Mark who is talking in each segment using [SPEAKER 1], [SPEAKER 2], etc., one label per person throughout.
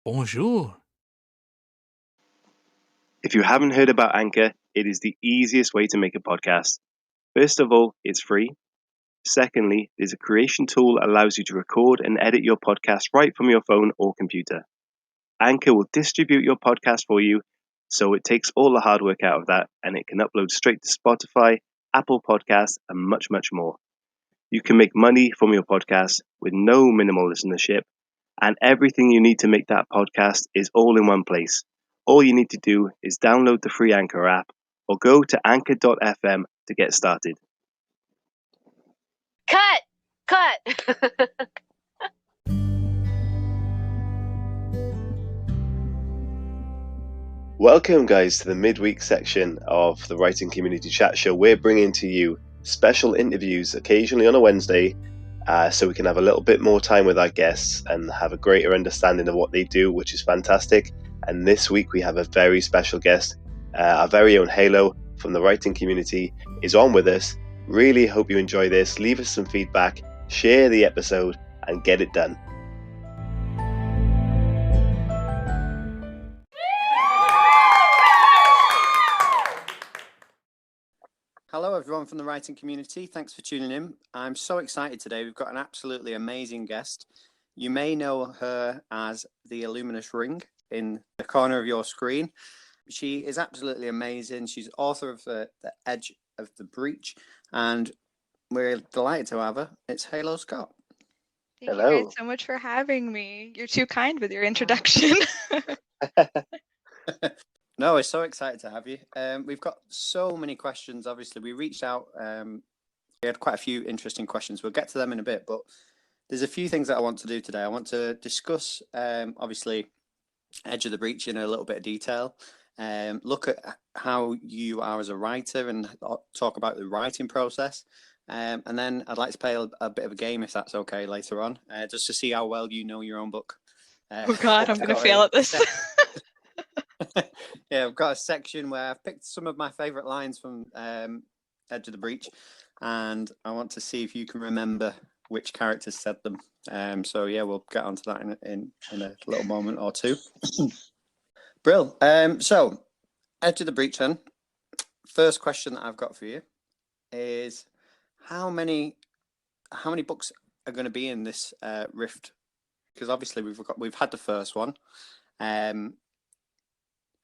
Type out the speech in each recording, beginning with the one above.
[SPEAKER 1] Bonjour.
[SPEAKER 2] If you haven't heard about Anchor, it is the easiest way to make a podcast. First of all, it's free. Secondly, there's a creation tool that allows you to record and edit your podcast right from your phone or computer. Anchor will distribute your podcast for you, so it takes all the hard work out of that and it can upload straight to Spotify, Apple Podcasts, and much, much more. You can make money from your podcast with no minimal listenership, and everything you need to make that podcast is all in one place. All you need to do is download the free Anchor app or go to anchor.fm to get started.
[SPEAKER 3] Cut!
[SPEAKER 2] Welcome, guys, to the midweek section of the Writing Community Chat Show. We're bringing to you special interviews occasionally on a Wednesday, so we can have a little bit more time with our guests and have a greater understanding of what they do, which is fantastic. And this week we have a very special guest. Our very own Halo from the Writing Community is on with us. Really hope you enjoy this. Leave us some feedback, share the episode, and get it done.
[SPEAKER 4] Hello everyone from the Writing Community, thanks for tuning in. I'm so excited today. We've got an absolutely amazing guest. You may know her as the Illuminous Ring in the corner of your screen. She is absolutely amazing. She's author of The Edge of the Breach, and we're delighted to have her. It's Halo Scot.
[SPEAKER 5] Thank
[SPEAKER 2] Hello.
[SPEAKER 5] you guys so much for having me. You're too kind with your introduction.
[SPEAKER 4] No, we're so excited to have you. We've got so many questions. Obviously, we reached out. We had quite a few interesting questions. We'll get to them in a bit, but there's a few things that I want to do today. I want to discuss, obviously, Edge of the Breach in a little bit of detail. Look at how you are as a writer and talk about the writing process. And then I'd like to play a bit of a game, if that's okay, later on, just to see how well you know your own book.
[SPEAKER 5] Oh God, I'm going to fail at this.
[SPEAKER 4] Yeah, I've got a section where I've picked some of my favourite lines from Edge of the Breach, and I want to see if you can remember which characters said them. So yeah, we'll get onto that in a little moment or two. Brill. So Edge of the Breach then. First question that I've got for you is how many books are going to be in this Rift? Because obviously we've had the first one.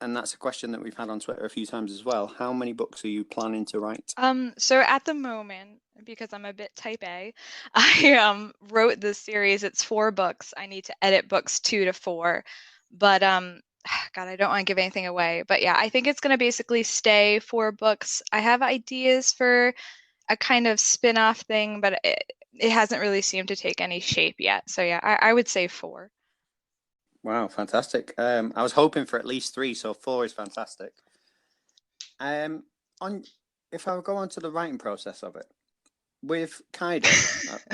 [SPEAKER 4] And that's a question that we've had on Twitter a few times as well. How many books are you planning to write?
[SPEAKER 5] So at the moment, because I'm a bit type A, I wrote this series. It's 4 books. I need to edit books 2 to 4. But God, I don't want to give anything away. But yeah, I think it's going to basically stay 4 books. I have ideas for a kind of spin-off thing, but it hasn't really seemed to take any shape yet. So yeah, I would say 4.
[SPEAKER 4] Wow, fantastic. I was hoping for at least 3, so 4 is fantastic. If I go on to the writing process of it, with Kaido,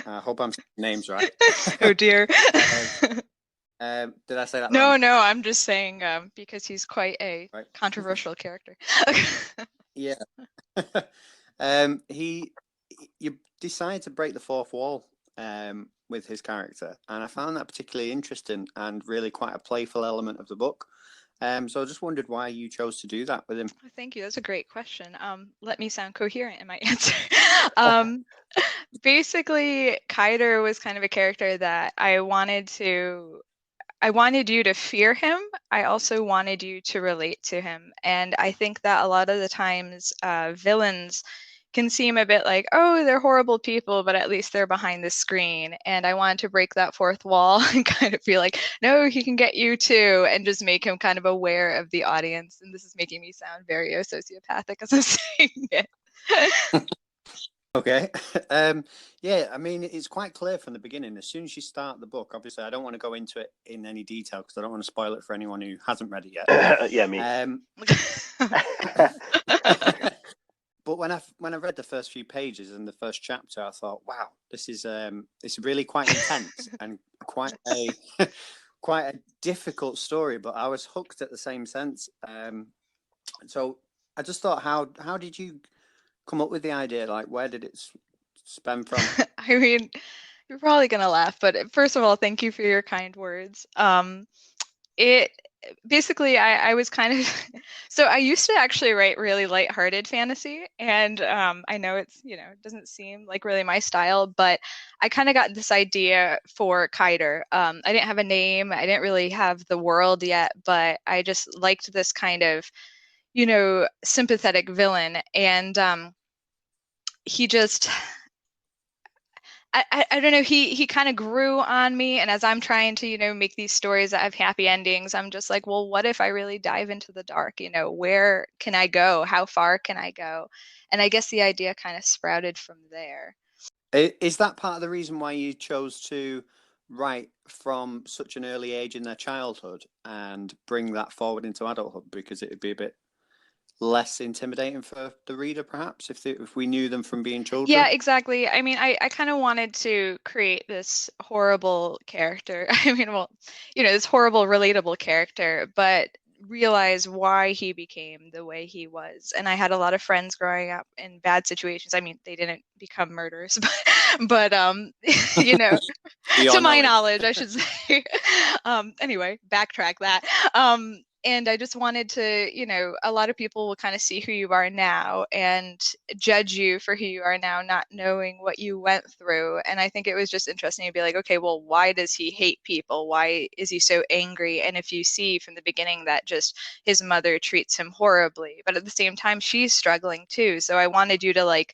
[SPEAKER 4] I hope I'm saying names right.
[SPEAKER 5] Oh dear.
[SPEAKER 4] Did I say that
[SPEAKER 5] No,
[SPEAKER 4] wrong?
[SPEAKER 5] no, I'm just saying because he's quite a controversial character.
[SPEAKER 4] Yeah. You decided to break the fourth wall with his character, and I found that particularly interesting and really quite a playful element of the book. So I just wondered why you chose to do that with him.
[SPEAKER 5] Thank you. That's a great question. Let me sound coherent in my answer. Basically, Kaider was kind of a character that I wanted you to fear him. I also wanted you to relate to him. And I think that a lot of the times villains can seem a bit like, oh, they're horrible people, but at least they're behind the screen. And I wanted to break that fourth wall and kind of feel like, no, he can get you too, and just make him kind of aware of the audience. And this is making me sound very sociopathic as I'm saying it.
[SPEAKER 4] Okay. Yeah, I mean, it's quite clear from the beginning. As soon as you start the book, obviously, I don't want to go into it in any detail because I don't want to spoil it for anyone who hasn't read it yet.
[SPEAKER 2] Yeah, me.
[SPEAKER 4] But when I read the first few pages in the first chapter, I thought, wow, this is it's really quite intense and quite a difficult story. But I was hooked at the same sense. So I just thought, how did you come up with the idea? Like, where did it stem from?
[SPEAKER 5] I mean, you're probably gonna laugh, but first of all, thank you for your kind words. It basically, I was kind of so I used to actually write really lighthearted fantasy, and I know it's, it doesn't seem like really my style, but I kind of got this idea for Kiter. I didn't have a name, I didn't really have the world yet, but I just liked this kind of, sympathetic villain, and he just I don't know. He kind of grew on me, and as I'm trying to, make these stories that have happy endings, I'm just like, well, what if I really dive into the dark? Where can I go? How far can I go? And I guess the idea kind of sprouted from there.
[SPEAKER 4] Is that part of the reason why you chose to write from such an early age in their childhood and bring that forward into adulthood? Because it would be a bit less intimidating for the reader, perhaps, if we knew them from being children.
[SPEAKER 5] Yeah, exactly. I mean, I kind of wanted to create this horrible character. I mean, well, this horrible, relatable character, but realize why he became the way he was. And I had a lot of friends growing up in bad situations. I mean, they didn't become murderers, but to my knowledge, I should say. Anyway, backtrack that. And I just wanted to, a lot of people will kind of see who you are now and judge you for who you are now, not knowing what you went through. And I think it was just interesting to be like, okay, well, why does he hate people? Why is he so angry? And if you see from the beginning that just his mother treats him horribly, but at the same time, she's struggling too. So I wanted you to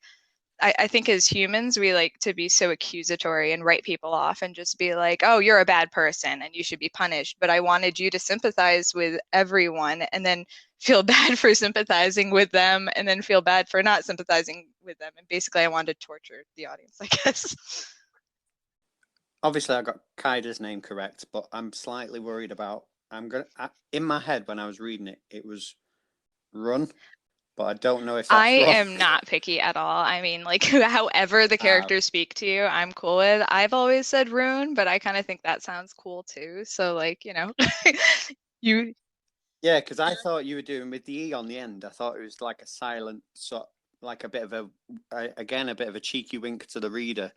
[SPEAKER 5] I think as humans, we like to be so accusatory and write people off and just be like, oh, you're a bad person and you should be punished. But I wanted you to sympathize with everyone and then feel bad for sympathizing with them and then feel bad for not sympathizing with them. And basically, I wanted to torture the audience, I guess.
[SPEAKER 4] Obviously, I got Kaida's name correct, but I'm slightly worried about. In my head when I was reading it, it was Run. But I don't know if that's
[SPEAKER 5] I
[SPEAKER 4] wrong.
[SPEAKER 5] am not picky at all. I mean, like, however the characters speak to you, I'm cool with. I've always said Rune, but I kind of think that sounds cool too. So, like, you.
[SPEAKER 4] Yeah, because I thought you were doing with the E on the end. I thought it was like a silent, like a bit of a bit of a cheeky wink to the reader,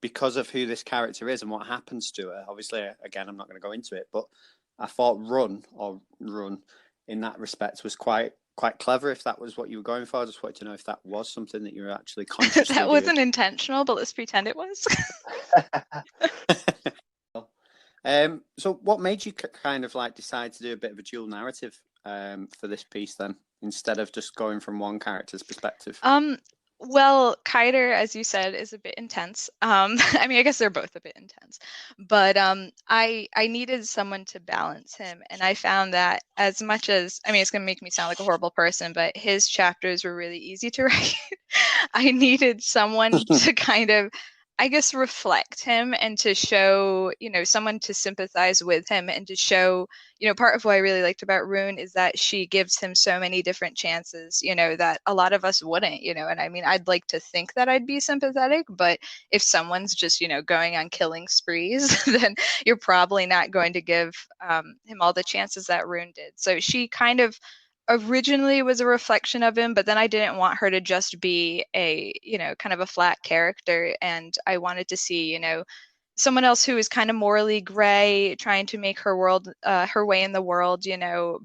[SPEAKER 4] because of who this character is and what happens to her. Obviously, again, I'm not going to go into it, but I thought Run in that respect was quite clever. If that was what you were going for, I just wanted to know if that was something that you were actually consciously
[SPEAKER 5] That wasn't intentional, but let's pretend it was.
[SPEAKER 4] So what made you kind of like decide to do a bit of a dual narrative for this piece then, instead of just going from one character's perspective?
[SPEAKER 5] Well, Kiter, as you said, is a bit intense. I mean, I guess they're both a bit intense, but I needed someone to balance him, and I found that as much as, I mean, it's gonna make me sound like a horrible person, but his chapters were really easy to write. I needed someone to kind of, I guess, reflect him and to show, someone to sympathize with him and to show, part of what I really liked about Rune is that she gives him so many different chances, that a lot of us wouldn't, and I mean, I'd like to think that I'd be sympathetic, but if someone's just, going on killing sprees, then you're probably not going to give him all the chances that Rune did. So she kind of originally was a reflection of him, but then I didn't want her to just be a, kind of a flat character. And I wanted to see, someone else who is kind of morally gray, trying to make her world, her way in the world,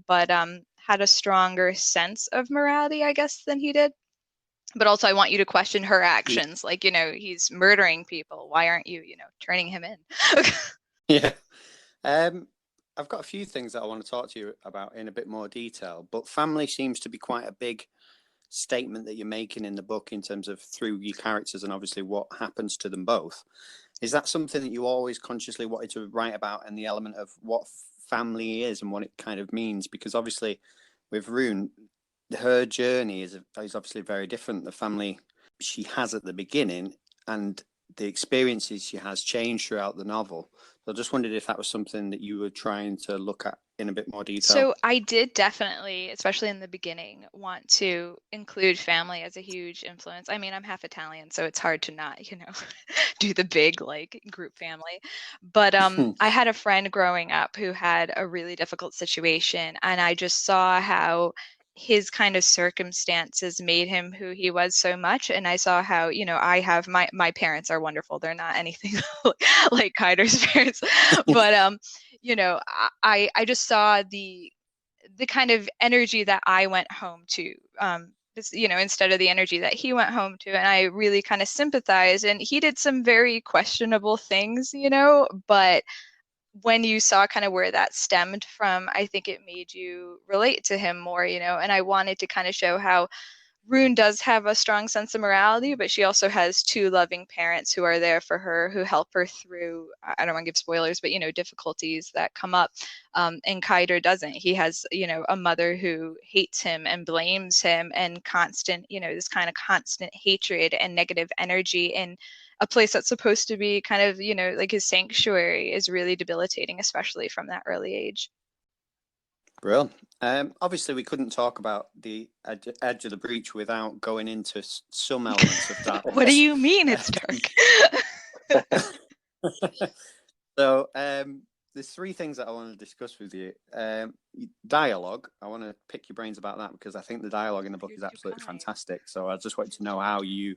[SPEAKER 5] but had a stronger sense of morality, I guess, than he did. But also I want you to question her actions. Like, he's murdering people. Why aren't you, turning him in?
[SPEAKER 4] Yeah. I've got a few things that I want to talk to you about in a bit more detail, but family seems to be quite a big statement that you're making in the book in terms of through your characters and obviously what happens to them both. Is that something that you always consciously wanted to write about, and the element of what family is and what it kind of means? Because obviously with Rune, her journey is obviously very different. The family she has at the beginning and the experiences she has changed throughout the novel. So I just wondered if that was something that you were trying to look at in a bit more detail.
[SPEAKER 5] So I did definitely, especially in the beginning, want to include family as a huge influence. I mean, I'm half Italian, so it's hard to not, do the big like group family. But I had a friend growing up who had a really difficult situation, and I just saw how his kind of circumstances made him who he was so much. And I saw how, I have my parents are wonderful. They're not anything like Kiter's parents. But I just saw the kind of energy that I went home to, instead of the energy that he went home to. And I really kind of sympathized. And he did some very questionable things, but when you saw kind of where that stemmed from, I think it made you relate to him more, and I wanted to kind of show how Rune does have a strong sense of morality, but she also has two loving parents who are there for her, who help her through, I don't want to give spoilers, but, difficulties that come up. And Kaider doesn't. He has, a mother who hates him and blames him, and constant, this kind of constant hatred and negative energy in a place that's supposed to be kind of, like his sanctuary is really debilitating, especially from that early age.
[SPEAKER 4] Brilliant. Obviously, we couldn't talk about the Edge of the Breach without going into some elements of that.
[SPEAKER 5] What do you mean it's dark?
[SPEAKER 4] So, there's three things that I want to discuss with you. Dialogue. I want to pick your brains about that because I think the dialogue in the book is absolutely fantastic. So I just wanted to know how you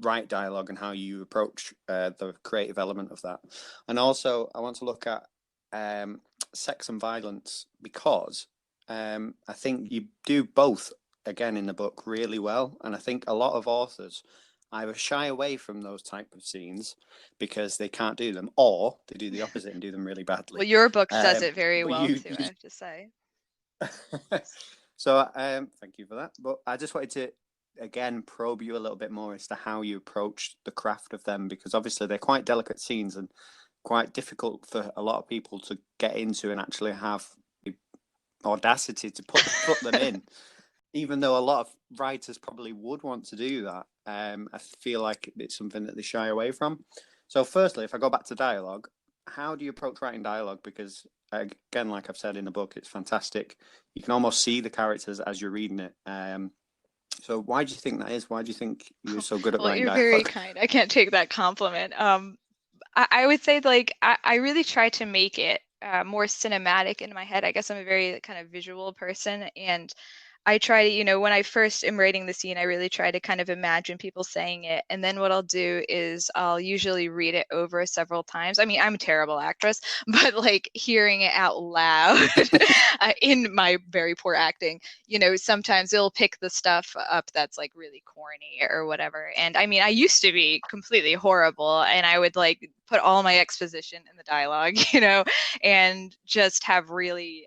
[SPEAKER 4] write dialogue and how you approach the creative element of that. And also, I want to look at sex and violence because I think you do both again in the book really well, and I think a lot of authors either shy away from those type of scenes because they can't do them, or they do the opposite and do them really badly.
[SPEAKER 5] Well, your book does it very well too, I have to say.
[SPEAKER 4] So thank you for that, but I just wanted to again probe you a little bit more as to how you approach the craft of them, because obviously they're quite delicate scenes and quite difficult for a lot of people to get into and actually have the audacity to put them in. Even though a lot of writers probably would want to do that, I feel like it's something that they shy away from. So firstly, if I go back to dialogue, how do you approach writing dialogue? Because again, like I've said in the book, it's fantastic. You can almost see the characters as you're reading it. So why do you think that is? Why do you think you're so good at writing dialogue?
[SPEAKER 5] Well, you're very kind. I can't take that compliment. I would say, like, I really try to make it more cinematic in my head. I guess I'm a very kind of visual person, and I try to, when I first am writing the scene, I really try to kind of imagine people saying it. And then what I'll do is I'll usually read it over several times. I mean, I'm a terrible actress, but like hearing it out loud in my very poor acting, sometimes it'll pick the stuff up that's like really corny or whatever. And I mean, I used to be completely horrible, and I would like put all my exposition in the dialogue, and just have really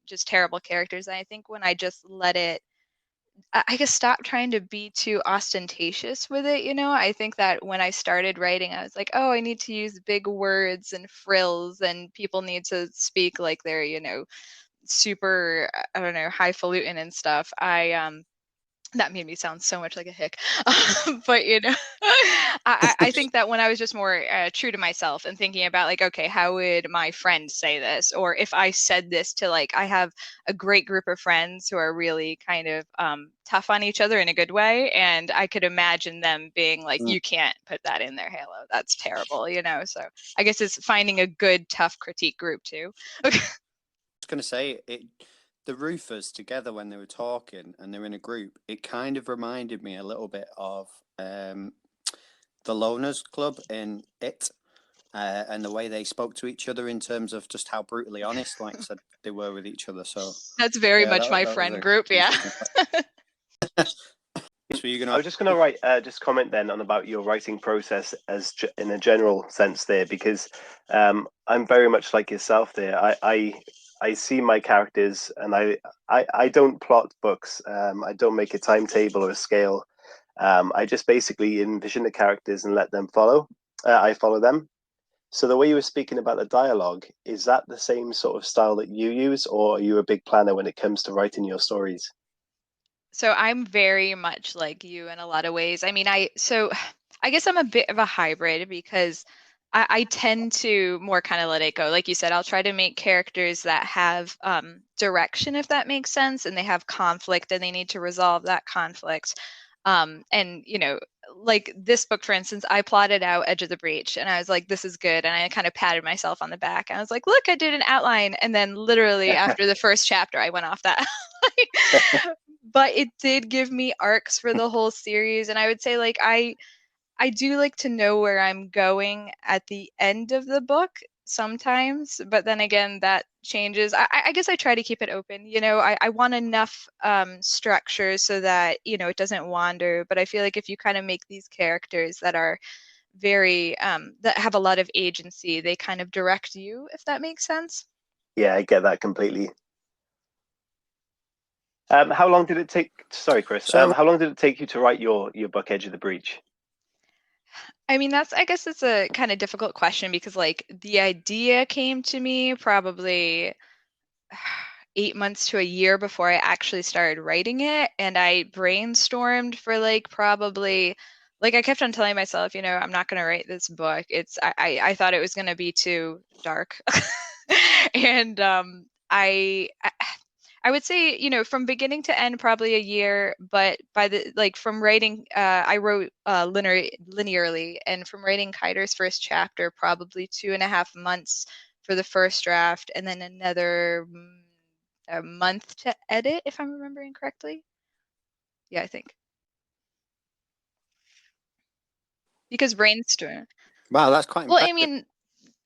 [SPEAKER 5] just terrible characters. And I think when I just let it, I guess, stop trying to be too ostentatious with it, I think that when I started writing, I was like, oh, I need to use big words and frills, and people need to speak like they're, super, I don't know, highfalutin and stuff. That made me sound so much like a hick. But, I think that when I was just more true to myself and thinking about like, okay, how would my friend say this? Or if I said this to, like, I have a great group of friends who are really kind of tough on each other in a good way. And I could imagine them being like, you can't put that in there, Halo. That's terrible, So I guess it's finding a good, tough critique group too.
[SPEAKER 4] I was going to say the roofers together when they were talking and they're in a group, it kind of reminded me a little bit of the Loners Club in It, and the way they spoke to each other in terms of just how brutally honest, like I said, they were with each other. So
[SPEAKER 5] that's very much my friend group, yeah.
[SPEAKER 2] So I was just going to write, just comment then on about your writing process as in a general sense there, because I'm very much like yourself there. I see my characters, and I don't plot books. I don't make a timetable or a scale. I just basically envision the characters and let them follow. I follow them. So the way you were speaking about the dialogue, is that the same sort of style that you use, or are you a big planner when it comes to writing your stories?
[SPEAKER 5] So I'm very much like you in a lot of ways. I mean, I guess I'm a bit of a hybrid because I tend to more kind of let it go. Like you said, I'll try to make characters that have direction, if that makes sense, and they have conflict and they need to resolve that conflict. And like this book, for instance, I plotted out Edge of the Breach and I was like, this is good. And I kind of patted myself on the back. I was like, look, I did an outline. And then literally after the first chapter, I went off that. But it did give me arcs for the whole series. And I would say, like, I I do like to know where I'm going at the end of the book sometimes, but then again, that changes. I guess I try to keep it open. I want enough structure so that, it doesn't wander. But I feel like if you kind of make these characters that are very, that have a lot of agency, they kind of direct you, if that makes sense.
[SPEAKER 2] Yeah, I get that completely. How long did it take? Sorry, Chris.
[SPEAKER 4] So
[SPEAKER 2] How long did it take you to write your book, Edge of the Breach?
[SPEAKER 5] I mean, I guess it's a kind of difficult question because like the idea came to me probably 8 months to a year before I actually started writing it. And I brainstormed for like probably like I kept on telling myself, I'm not gonna write this book. I thought it was gonna be too dark. And I would say, from beginning to end, probably a year, but by the like from writing, I wrote linearly, and from writing Kiter's first chapter, probably 2.5 months for the first draft, and then another a month to edit, if I'm remembering correctly. Yeah, I think. Because brainstorm.
[SPEAKER 4] wow, that's quite
[SPEAKER 5] Well, I
[SPEAKER 4] impressive.
[SPEAKER 5] mean,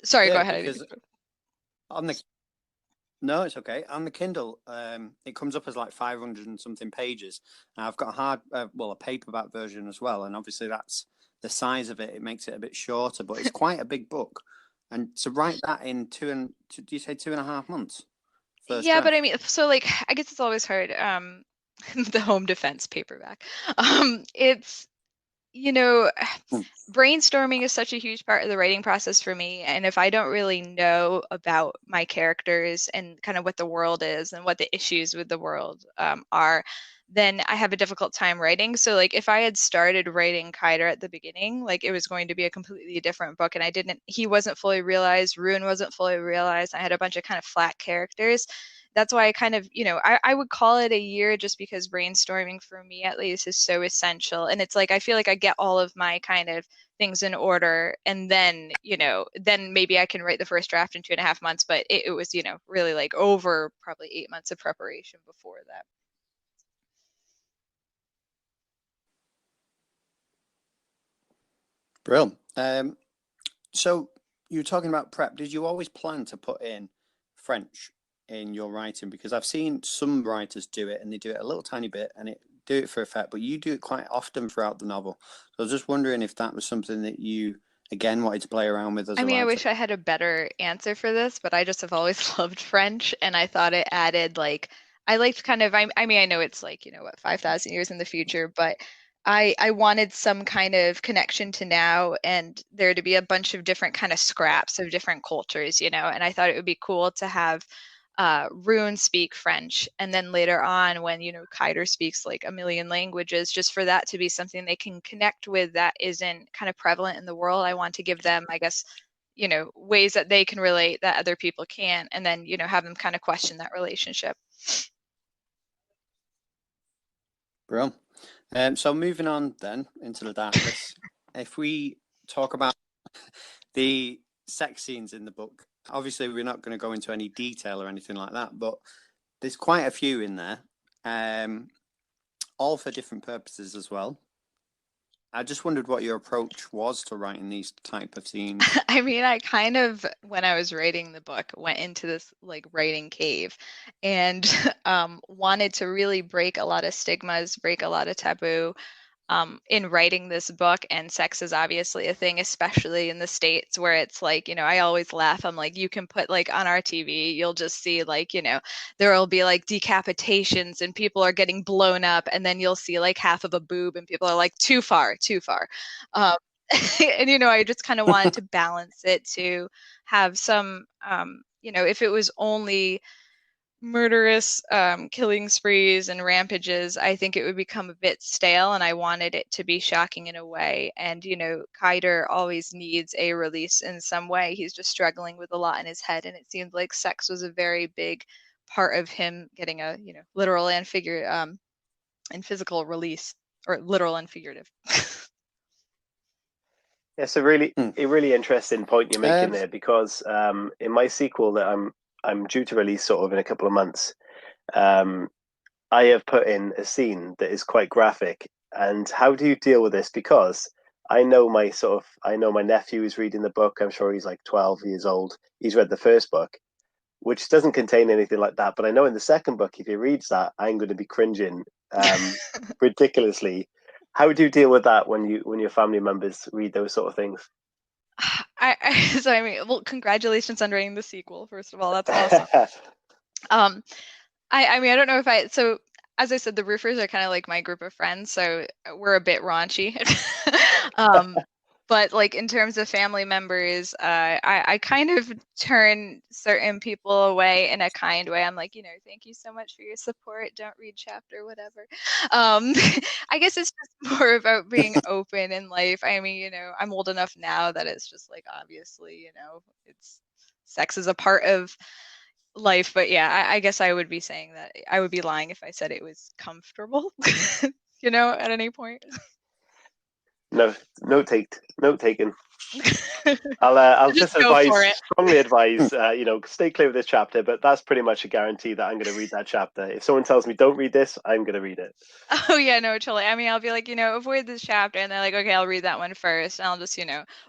[SPEAKER 5] sorry, go
[SPEAKER 4] Yeah,
[SPEAKER 5] ahead.
[SPEAKER 4] because on the no, it's okay. On the Kindle, it comes up as like 500 and something pages. Now, I've got a paperback version as well, and obviously that's the size of it. It makes it a bit shorter, but it's quite a big book. And to write that in do you say 2.5 months? First
[SPEAKER 5] Yeah,
[SPEAKER 4] draft.
[SPEAKER 5] but I mean, so like, I guess it's always hard. The home defense paperback. It's you know, brainstorming is such a huge part of the writing process for me. And if I don't really know about my characters and kind of what the world is and what the issues with the world are, then I have a difficult time writing. So, like, if I had started writing Kiter at the beginning, like, it was going to be a completely different book. And he wasn't fully realized, Ruin wasn't fully realized. I had a bunch of kind of flat characters. That's why I kind of, I would call it a year just because brainstorming for me at least is so essential. And it's like I feel like I get all of my kind of things in order and then, then maybe I can write the first draft in 2.5 months, but it was, really like over probably 8 months of preparation before that.
[SPEAKER 4] Brilliant. So you were talking about prep. Did you always plan to put in French in your writing? Because I've seen some writers do it and they do it a little tiny bit and do it for effect, but you do it quite often throughout the novel. So I was just wondering if that was something that you, again, wanted to play around with as a writer.
[SPEAKER 5] I wish I had a better answer for this, but I just have always loved French, and I thought it added like I liked kind of I know it's like, 5,000 years in the future, but I wanted some kind of connection to now and there to be a bunch of different kind of scraps of different cultures, and I thought it would be cool to have Rune speak French, and then later on when Kiter speaks like a million languages, just for that to be something they can connect with that isn't kind of prevalent in the world. I want to give them, I guess, ways that they can relate that other people can't, and then have them kind of question that relationship.
[SPEAKER 4] Brilliant. So moving on then into the darkness, if we talk about the sex scenes in the book, obviously we're not going to go into any detail or anything like that, but there's quite a few in there, all for different purposes as well. I just wondered what your approach was to writing these type of scenes.
[SPEAKER 5] I mean, I kind of, when I was writing the book, went into this like writing cave and wanted to really break a lot of stigmas, break a lot of taboo, in writing this book. And sex is obviously a thing, especially in the States where it's like, I always laugh. I'm like, you can put like on our TV, you'll just see like, there will be like decapitations and people are getting blown up. And then you'll see like half of a boob and people are like, too far, too far. And, I just kind of wanted to balance it to have some, if it was only murderous killing sprees and rampages, I think it would become a bit stale, and I wanted it to be shocking in a way. And Kiter always needs a release in some way. He's just struggling with a lot in his head, and it seemed like sex was a very big part of him getting a literal and and physical release, or literal and figurative.
[SPEAKER 2] It's a really interesting point you're making there, because in my sequel that I'm due to release sort of in a couple of months, I have put in a scene that is quite graphic. And how do you deal with this? Because I know my nephew is reading the book. I'm sure he's like 12 years old. He's read the first book, which doesn't contain anything like that. But I know in the second book, if he reads that, I'm going to be cringing ridiculously. How do you deal with that when your family members read those sort of things?
[SPEAKER 5] So I mean, well, congratulations on writing the sequel, first of all. That's awesome. I mean, I don't know if so as I said, the roofers are kind of like my group of friends, so we're a bit raunchy. But like in terms of family members, I kind of turn certain people away in a kind way. I'm like, thank you so much for your support. Don't read chapter, whatever. I guess it's just more about being open in life. I mean, I'm old enough now that it's just like, obviously, it's sex is a part of life, but yeah, I guess I would be saying that I would be lying if I said it was comfortable, at any point.
[SPEAKER 2] No, note taken. I'll just
[SPEAKER 5] go for it.
[SPEAKER 2] strongly advise, stay clear of this chapter, but that's pretty much a guarantee that I'm going to read that chapter. If someone tells me don't read this, I'm going to read it.
[SPEAKER 5] Oh yeah, no, totally. I mean, I'll be like, avoid this chapter, and they're like, okay, I'll read that one first, and I'll just,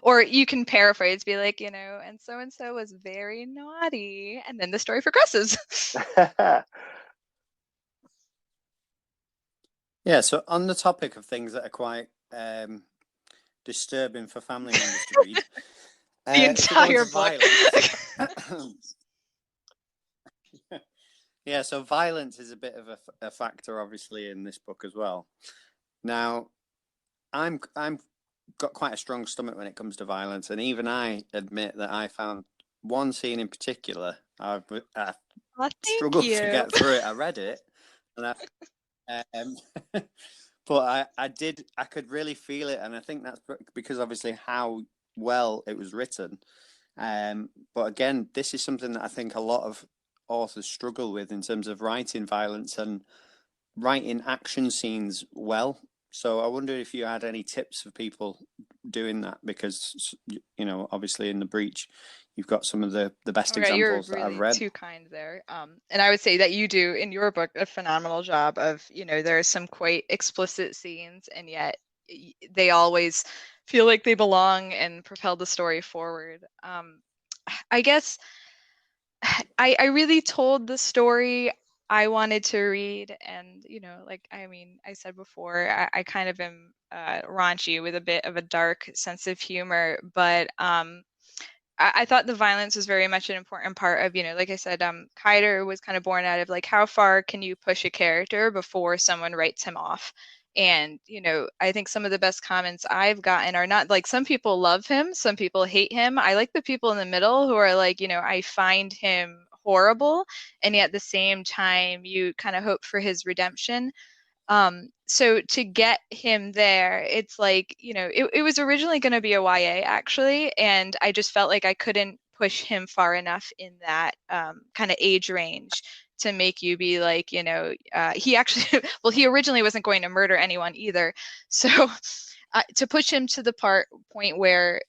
[SPEAKER 5] or you can paraphrase, be like, and so was very naughty, and then the story progresses.
[SPEAKER 4] Yeah, so on the topic of things that are quite disturbing for family members to read,
[SPEAKER 5] the entire book.
[SPEAKER 4] Yeah, so violence is a bit of a factor, obviously, in this book as well. Now, I'm got quite a strong stomach when it comes to violence, and even I admit that I found one scene in particular. I struggled to get through it. I read it, and but I could really feel it, and I think that's because obviously how well it was written. But again, this is something that I think a lot of authors struggle with in terms of writing violence and writing action scenes well. So I wonder if you had any tips for people doing that, because obviously in The Breach you've got some of the best examples that I've read.
[SPEAKER 5] Too kind there. And I would say that you do in your book a phenomenal job of, there are some quite explicit scenes, and yet they always feel like they belong and propel the story forward. I guess I really told the story I wanted to read, and I said before, I kind of am raunchy with a bit of a dark sense of humor, but I thought the violence was very much an important part of, like I said, Kaider was kind of born out of like, how far can you push a character before someone writes him off? And, I think some of the best comments I've gotten are not like, some people love him, some people hate him. I like the people in the middle who are like, I find him horrible, and yet at the same time, you kind of hope for his redemption. So to get him there, it's like, it was originally going to be a YA actually, and I just felt like I couldn't push him far enough in that kind of age range to make you be like, he actually, well, he originally wasn't going to murder anyone either. So to push him to the point where,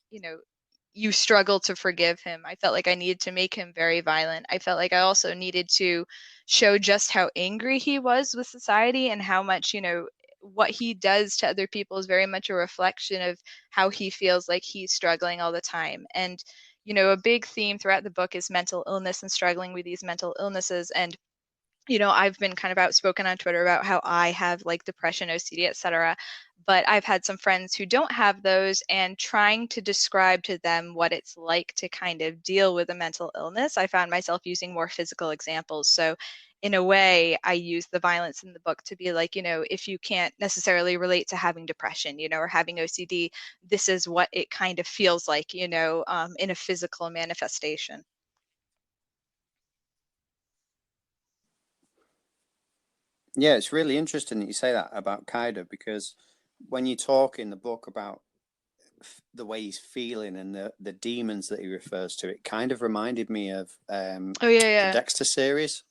[SPEAKER 5] you struggle to forgive him, I felt like I needed to make him very violent. I felt like I also needed to show just how angry he was with society, and how much, what he does to other people is very much a reflection of how he feels like he's struggling all the time. And, a big theme throughout the book is mental illness and struggling with these mental illnesses. And I've been kind of outspoken on Twitter about how I have like depression, OCD, etc. But I've had some friends who don't have those, and trying to describe to them what it's like to kind of deal with a mental illness, I found myself using more physical examples. So in a way, I use the violence in the book to be like, if you can't necessarily relate to having depression, or having OCD, this is what it kind of feels like, in a physical manifestation.
[SPEAKER 4] Yeah, it's really interesting that you say that about Kaido, because when you talk in the book about the way he's feeling and the demons that he refers to, it kind of reminded me of the Dexter series.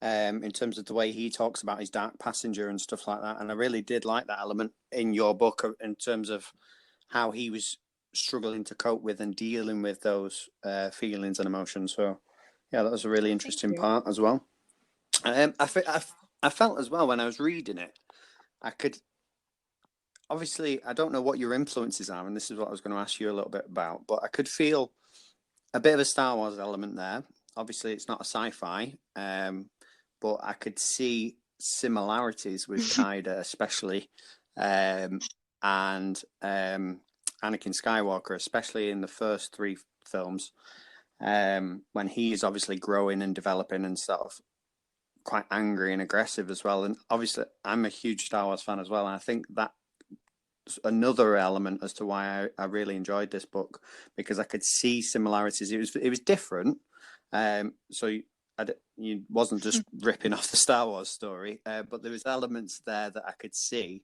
[SPEAKER 4] In terms of the way he talks about his dark passenger and stuff like that. And I really did like that element in your book in terms of how he was struggling to cope with and dealing with those feelings and emotions. So yeah, that was a really interesting part as well. I felt as well when I was reading it, obviously, I don't know what your influences are, and this is what I was going to ask you a little bit about, but I could feel a bit of a Star Wars element there. Obviously, it's not a sci-fi, but I could see similarities with Kaida, especially, and Anakin Skywalker, especially in the first 3 films, when he is obviously growing and developing and sort of quite angry and aggressive as well. And obviously, I'm a huge Star Wars fan as well, and I think that another element as to why I really enjoyed this book, because I could see similarities. It was different, so you wasn't just ripping off the Star Wars story, but there was elements there that I could see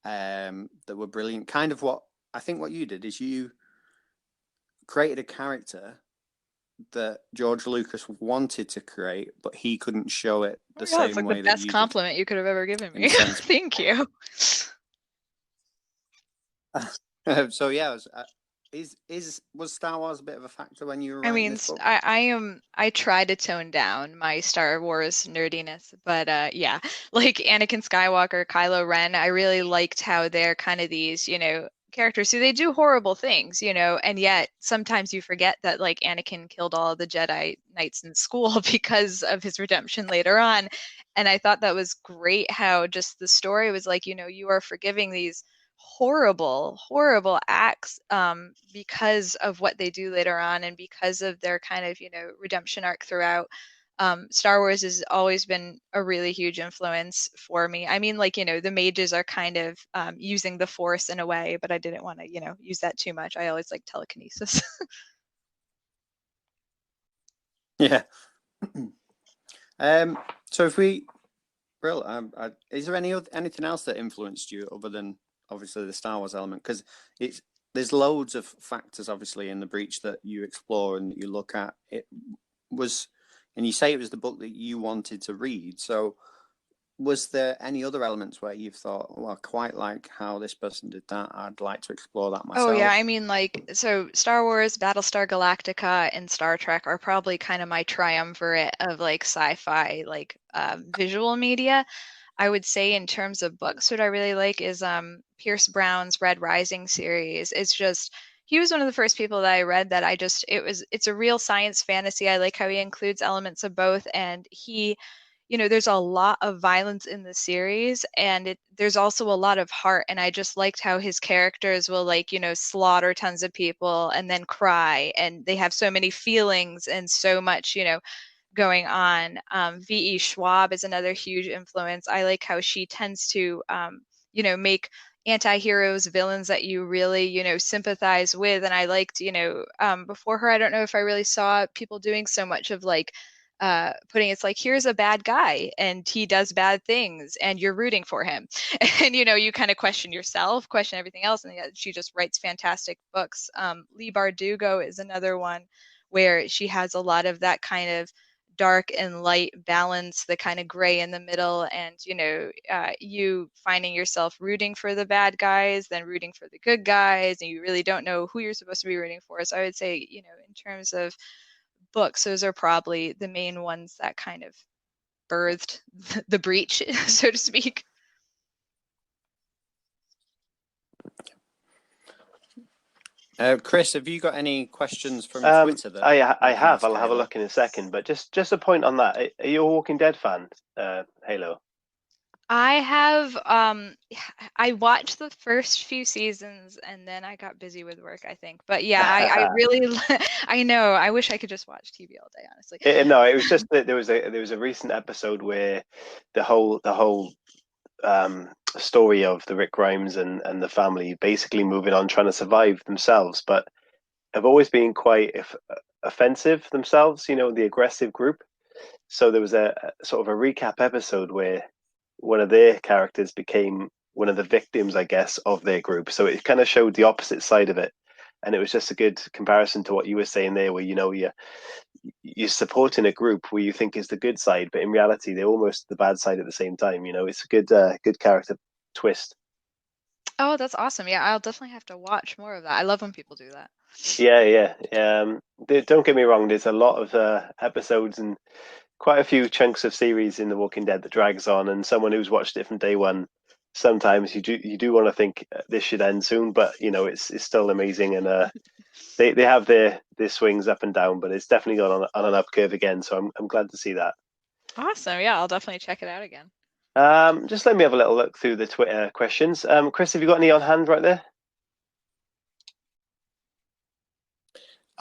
[SPEAKER 4] that were brilliant. Kind of what I think what you did is you created a character that George Lucas wanted to create, but he couldn't show it the same
[SPEAKER 5] it's like
[SPEAKER 4] way
[SPEAKER 5] the
[SPEAKER 4] that
[SPEAKER 5] best
[SPEAKER 4] you
[SPEAKER 5] compliment you could have ever given
[SPEAKER 4] in
[SPEAKER 5] me.
[SPEAKER 4] a sense.
[SPEAKER 5] Thank you.
[SPEAKER 4] So yeah, was Star Wars a bit of a factor when you were
[SPEAKER 5] I
[SPEAKER 4] writing
[SPEAKER 5] mean,
[SPEAKER 4] this book?
[SPEAKER 5] I try to tone down my Star Wars nerdiness, but yeah, like Anakin Skywalker, Kylo Ren, I really liked how they're kind of these, characters who they do horrible things, and yet sometimes you forget that like Anakin killed all the Jedi Knights in school because of his redemption later on. And I thought that was great how just the story was like, you are forgiving these horrible, horrible acts because of what they do later on and because of their kind of, redemption arc throughout. Star Wars has always been a really huge influence for me. I mean, like, the mages are kind of using the Force in a way, but I didn't want to, use that too much. I always like telekinesis.
[SPEAKER 4] Yeah. So if we, is there anything else that influenced you other than obviously the Star Wars element? Because there's loads of factors obviously in The Breach that you explore and that you look at. And you say it was the book that you wanted to read. So was there any other elements where you've thought, well, I quite like how this person did that, I'd like to explore that myself?
[SPEAKER 5] Oh yeah, I mean, like, so Star Wars, Battlestar Galactica, and Star Trek are probably kind of my triumvirate of like sci-fi, like visual media. I would say in terms of books, what I really like is Pierce Brown's Red Rising series. It's just he was one of the first people that I read that it's a real science fantasy. I like how he includes elements of both, and there's a lot of violence in the series, and there's also a lot of heart. And I just liked how his characters will like, slaughter tons of people and then cry, and they have so many feelings and so much, going on. V.E. Schwab is another huge influence. I like how she tends to, make anti-heroes, villains that you really, sympathize with. And I liked, before her, I don't know if I really saw people doing so much of like, putting it's like, here's a bad guy and he does bad things and you're rooting for him. And, you kind of question yourself, question everything else. And she just writes fantastic books. Leigh Bardugo is another one where she has a lot of that kind of dark and light balance, the kind of gray in the middle, and you finding yourself rooting for the bad guys, then rooting for the good guys, and you really don't know who you're supposed to be rooting for. So I would say, in terms of books, those are probably the main ones that kind of birthed the breach, so to speak.
[SPEAKER 4] Chris, have you got any questions from Twitter? That
[SPEAKER 2] I have. I'll have a look in a second. But just a point on that. Are you a Walking Dead fan, Halo?
[SPEAKER 5] I have I watched the first few seasons and then I got busy with work, I think. But yeah, I really I know. I wish I could just watch TV all day, honestly.
[SPEAKER 2] No, it was just that there was a recent episode where the whole story of the Rick Grimes and the family basically moving on, trying to survive themselves, but have always been quite offensive themselves, the aggressive group. So there was a sort of a recap episode where one of their characters became one of the victims, I guess, of their group. So it kind of showed the opposite side of it. And it was just a good comparison to what you were saying there, where, you're supporting a group where you think is the good side, but in reality, they're almost the bad side at the same time. It's a good character twist.
[SPEAKER 5] Oh, that's awesome. Yeah, I'll definitely have to watch more of that. I love when people do that.
[SPEAKER 2] Yeah. Don't get me wrong. There's a lot of episodes and quite a few chunks of series in The Walking Dead that drags on, and someone who's watched it from day one sometimes you do want to think this should end soon, but it's still amazing, and they have their swings up and down, but it's definitely gone on an up curve again. So I'm glad to see that.
[SPEAKER 5] Awesome. Yeah, I'll definitely check it out again.
[SPEAKER 2] Just let me have a little look through the Twitter questions. Chris, have you got any on hand right there?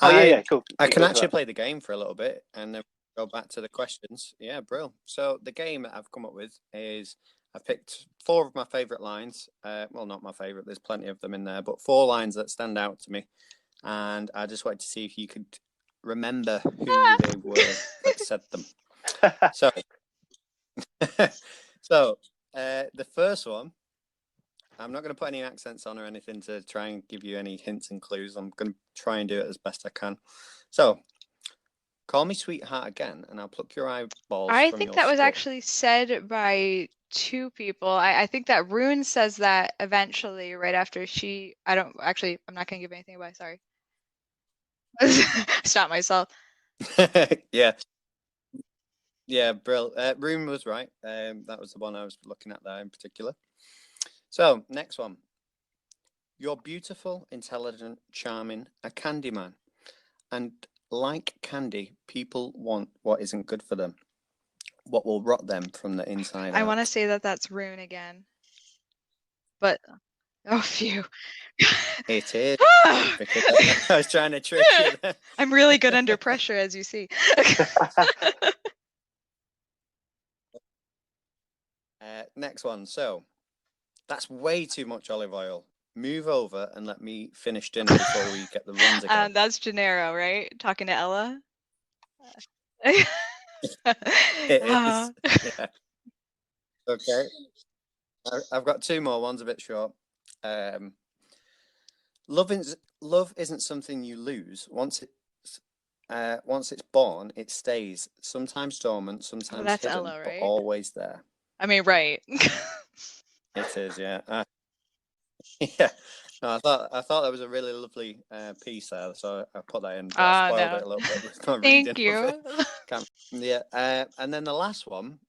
[SPEAKER 2] Oh yeah, cool.
[SPEAKER 4] I can actually play the game for a little bit and then go back to the questions. Yeah, brilliant. So the game that I've come up with is I've picked 4 of my favourite lines. Well, not my favourite. There's plenty of them in there, but 4 lines that stand out to me. And I just wanted to see if you could remember who they were that said them. So, the first one, I'm not going to put any accents on or anything to try and give you any hints and clues. I'm going to try and do it as best I can. So, call me sweetheart again, and I'll pluck your eyeballs
[SPEAKER 5] I
[SPEAKER 4] from
[SPEAKER 5] think
[SPEAKER 4] your
[SPEAKER 5] that was
[SPEAKER 4] skull.
[SPEAKER 5] actually said by 2 people. I think that Rune says that eventually, right after she. I'm not going to give anything away. Sorry. Stop myself.
[SPEAKER 4] Yeah, Brill. Rune was right. That was the one I was looking at there in particular. So, next one. You're beautiful, intelligent, charming, a candy man. And like candy, people want what isn't good for them. What will rot them from the inside
[SPEAKER 5] I
[SPEAKER 4] out.
[SPEAKER 5] want to say that that's Rune again. But, oh, phew.
[SPEAKER 4] It is. Because I was trying to trick you there.
[SPEAKER 5] I'm really good under pressure, as you see.
[SPEAKER 4] Next one. So, that's way too much olive oil. Move over and let me finish dinner before we get the runs again.
[SPEAKER 5] That's Gennaro, right? Talking to Ella?
[SPEAKER 4] It is. Yeah. Okay. I've got 2 more. One's a bit short. Love isn't something you lose. Once it's born, it stays. Sometimes dormant, sometimes
[SPEAKER 5] that's
[SPEAKER 4] hidden,
[SPEAKER 5] Ella,
[SPEAKER 4] but
[SPEAKER 5] right?
[SPEAKER 4] always there.
[SPEAKER 5] I mean, right.
[SPEAKER 4] It is, yeah. Yeah. No, I thought that was a really lovely piece there, so I put that in. But I spoiled it a little bit with my reading.
[SPEAKER 5] Thank you.
[SPEAKER 4] Yeah. And then the last one.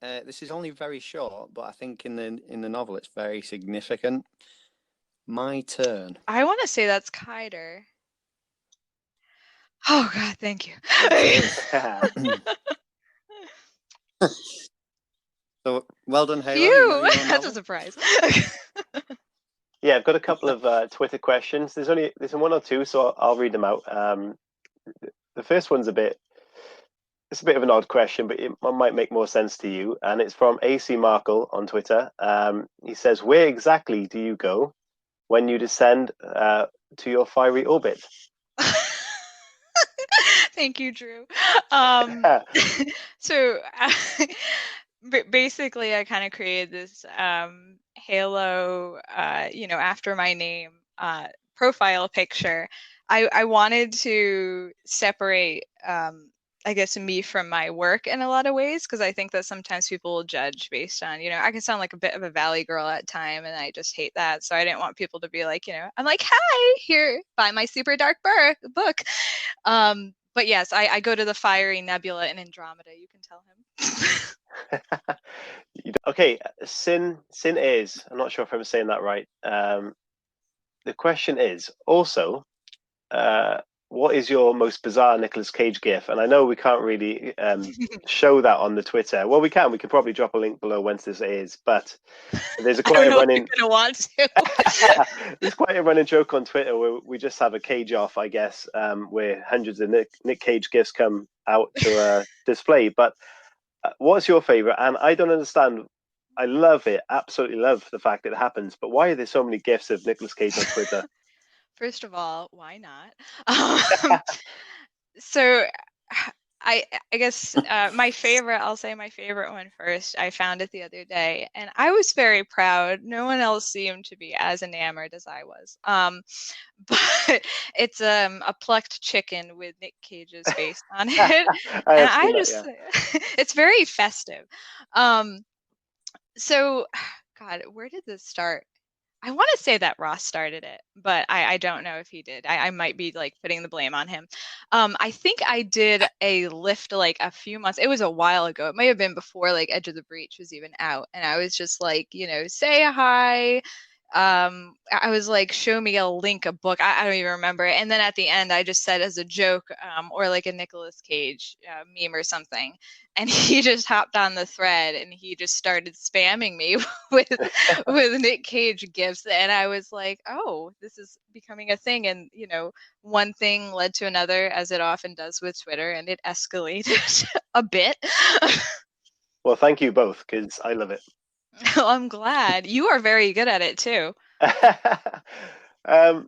[SPEAKER 4] This is only very short, but I think in the novel it's very significant. My turn.
[SPEAKER 5] I want to say that's Kaider. Oh God, thank you.
[SPEAKER 4] So well done, Halo.
[SPEAKER 5] Phew, that's a surprise.
[SPEAKER 2] Yeah, I've got a couple of Twitter questions. There's 1 or 2, so I'll read them out. The first one's it's a bit of an odd question, but it might make more sense to you. And it's from AC Markle on Twitter. He says, "Where exactly do you go when you descend to your fiery orbit?"
[SPEAKER 5] Thank you, Drew. So basically, I kind of created this Halo, after my name profile picture. I wanted to separate, I guess, me from my work in a lot of ways, because I think that sometimes people will judge based on, I can sound like a bit of a valley girl at time, and I just hate that. So I didn't want people to be like, I'm like, hi, here, buy my super dark book. But yes, I go to the fiery nebula in Andromeda. You can tell him.
[SPEAKER 2] Okay, Sin is. I'm not sure if I'm saying that right. The question is also, what is your most bizarre Nicolas Cage gif? And I know we can't really show that on the Twitter. Well, we can. We could probably drop a link below once this is. But there's quite a running.
[SPEAKER 5] You're gonna want to.
[SPEAKER 2] There's quite a running joke on Twitter where we just have a cage off, I guess, where hundreds of Nick Cage gifs come out to display. But what's your favorite? And I don't understand. I love it. Absolutely love the fact that it happens. But why are there so many gifs of Nicolas Cage on Twitter?
[SPEAKER 5] First of all, why not? So I guess my favorite, I'll say my favorite one first. I found it the other day, and I was very proud. No one else seemed to be as enamored as I was. But it's a plucked chicken with Nick Cage's face on it, and I just it's very festive. So, God, where did this start? I want to say that Ross started it, but I don't know if he did. I might be like putting the blame on him. I think I did a lift like a few months. It was a while ago. It may have been before like Edge of the Breach was even out, and I was just like, say hi. I was like, show me a link, a book. I don't even remember it. And then at the end, I just said as a joke, or like a Nicolas Cage meme or something. And he just hopped on the thread and he just started spamming me with Nick Cage gifts. And I was like, oh, this is becoming a thing. And, one thing led to another, as it often does with Twitter, and it escalated a bit.
[SPEAKER 2] Well, thank you both, because I love it.
[SPEAKER 5] Well, I'm glad. You are very good at it too.
[SPEAKER 2] The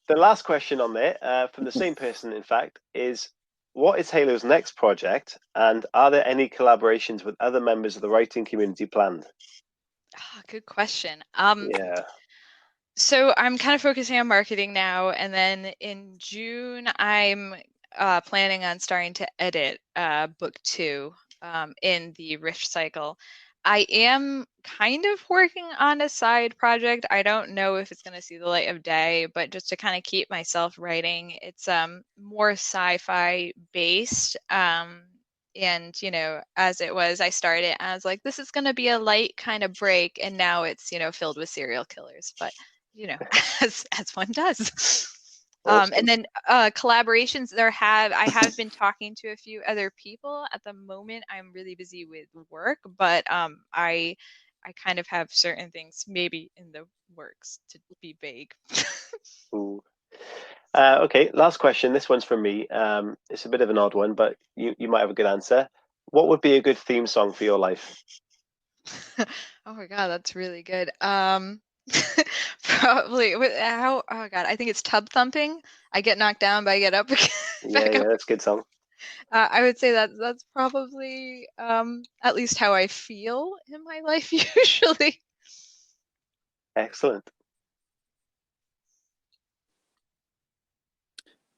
[SPEAKER 2] last question on there, from the same person, in fact, is what is Halo's next project, and are there any collaborations with other members of the writing community planned?
[SPEAKER 5] Good question.
[SPEAKER 2] Yeah.
[SPEAKER 5] So I'm kind of focusing on marketing now, and then in June I'm planning on starting to edit book 2 in the Rift cycle. I am kind of working on a side project. I don't know if it's going to see the light of day, but just to kind of keep myself writing. It's more sci-fi based. And as it was, I started, I was like, this is going to be a light kind of break, and now it's filled with serial killers. But as one does.
[SPEAKER 2] Awesome.
[SPEAKER 5] And then collaborations I have been talking to a few other people. At the moment, I'm really busy with work, but I kind of have certain things maybe in the works, to be vague.
[SPEAKER 2] Ooh. Okay, last question. This one's from me. It's a bit of an odd one, but you might have a good answer. What would be a good theme song for your life?
[SPEAKER 5] Oh my God, that's really good. Probably oh God, I think it's Tub Thumping. I get knocked down, but I get up again.
[SPEAKER 2] Yeah, that's a good song.
[SPEAKER 5] I would say that's probably at least how I feel in my life usually.
[SPEAKER 2] Excellent.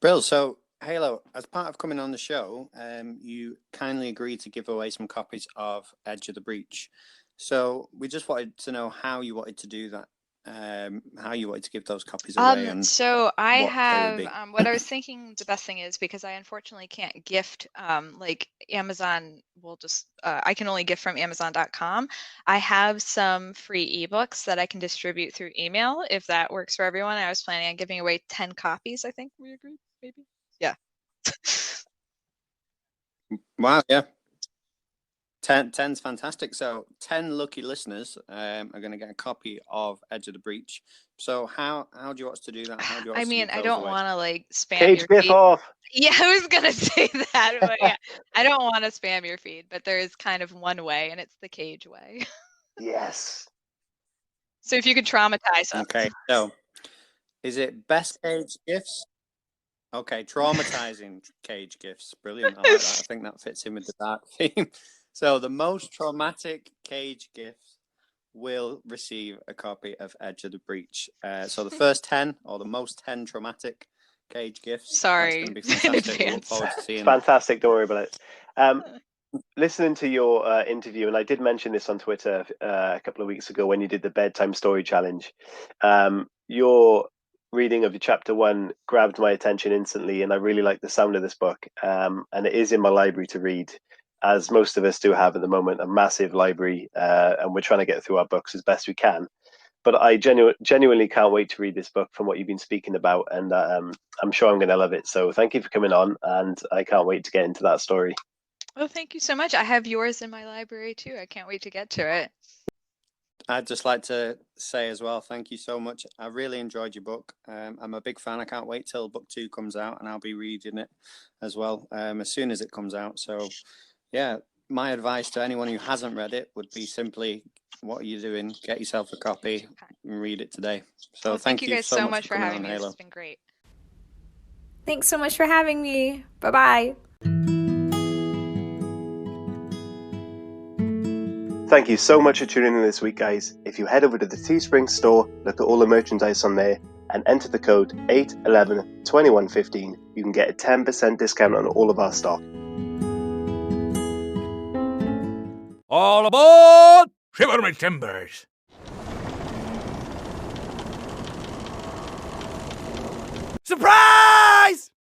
[SPEAKER 4] Brill. So, Halo, as part of coming on the show, you kindly agreed to give away some copies of Edge of the Breach. So we just wanted to know how you wanted to do that, how you wanted to give those copies away. And
[SPEAKER 5] so I
[SPEAKER 4] what they would
[SPEAKER 5] have
[SPEAKER 4] be.
[SPEAKER 5] what I was thinking the best thing is, because I unfortunately can't gift like Amazon will just I can only gift from Amazon.com. I have some free ebooks that I can distribute through email if that works for everyone. I was planning on giving away 10 copies, I think we agreed, maybe. Yeah.
[SPEAKER 4] Wow, yeah. 10's fantastic. So 10 lucky listeners are going to get a copy of Edge of the Breach. So how do you want us to do that? How do you want us to give
[SPEAKER 5] I
[SPEAKER 4] those
[SPEAKER 5] don't
[SPEAKER 4] away?
[SPEAKER 5] want to like spam
[SPEAKER 2] Cage
[SPEAKER 5] your
[SPEAKER 2] gift
[SPEAKER 5] feed.
[SPEAKER 2] off.
[SPEAKER 5] Yeah, I was gonna say that, but yeah, I don't want to spam your feed, but there is kind of one way, and it's the Cage way.
[SPEAKER 2] Yes.
[SPEAKER 5] So if you could traumatize us.
[SPEAKER 4] Okay, so is it best Cage gifts? Okay, traumatizing Cage gifts. Brilliant. I like that. I think that fits in with the dark theme. So the most traumatic Cage gifts will receive a copy of Edge of the Breach. So the first 10 or the most 10 traumatic Cage gifts.
[SPEAKER 5] Sorry,
[SPEAKER 4] that's going to be fantastic. We look forward to seeing
[SPEAKER 2] fantastic. Don't worry about it. Listening to your interview, and I did mention this on Twitter a couple of weeks ago when you did the bedtime story challenge. Your reading of your chapter 1 grabbed my attention instantly, and I really like the sound of this book. And it is in my library to read, as most of us do have at the moment, a massive library, and we're trying to get through our books as best we can. But I genuinely can't wait to read this book from what you've been speaking about, and I'm sure I'm going to love it. So thank you for coming on, and I can't wait to get into that story.
[SPEAKER 5] Well, thank you so much. I have yours in my library too. I can't wait to get to it.
[SPEAKER 4] I'd just like to say as well, thank you so much. I really enjoyed your book. I'm a big fan. I can't wait till book 2 comes out, and I'll be reading it as well as soon as it comes out. So, yeah, my advice to anyone who hasn't read it would be simply, what are you doing? Get yourself a copy and read it today. So
[SPEAKER 5] well, thank you guys so much for having me.
[SPEAKER 4] Halo.
[SPEAKER 5] This has been great.
[SPEAKER 1] Thanks so much for having me. Bye-bye.
[SPEAKER 2] Thank you so much for tuning in this week, guys. If you head over to the Teespring store, look at all the merchandise on there, and enter the code 8112115, you can get a 10% discount on all of our stock.
[SPEAKER 6] All aboard! Shiver me timbers! 'Cause we're going to Surprise!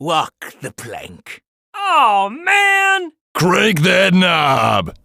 [SPEAKER 6] Walk the plank. Oh, man!
[SPEAKER 7] Crank that knob!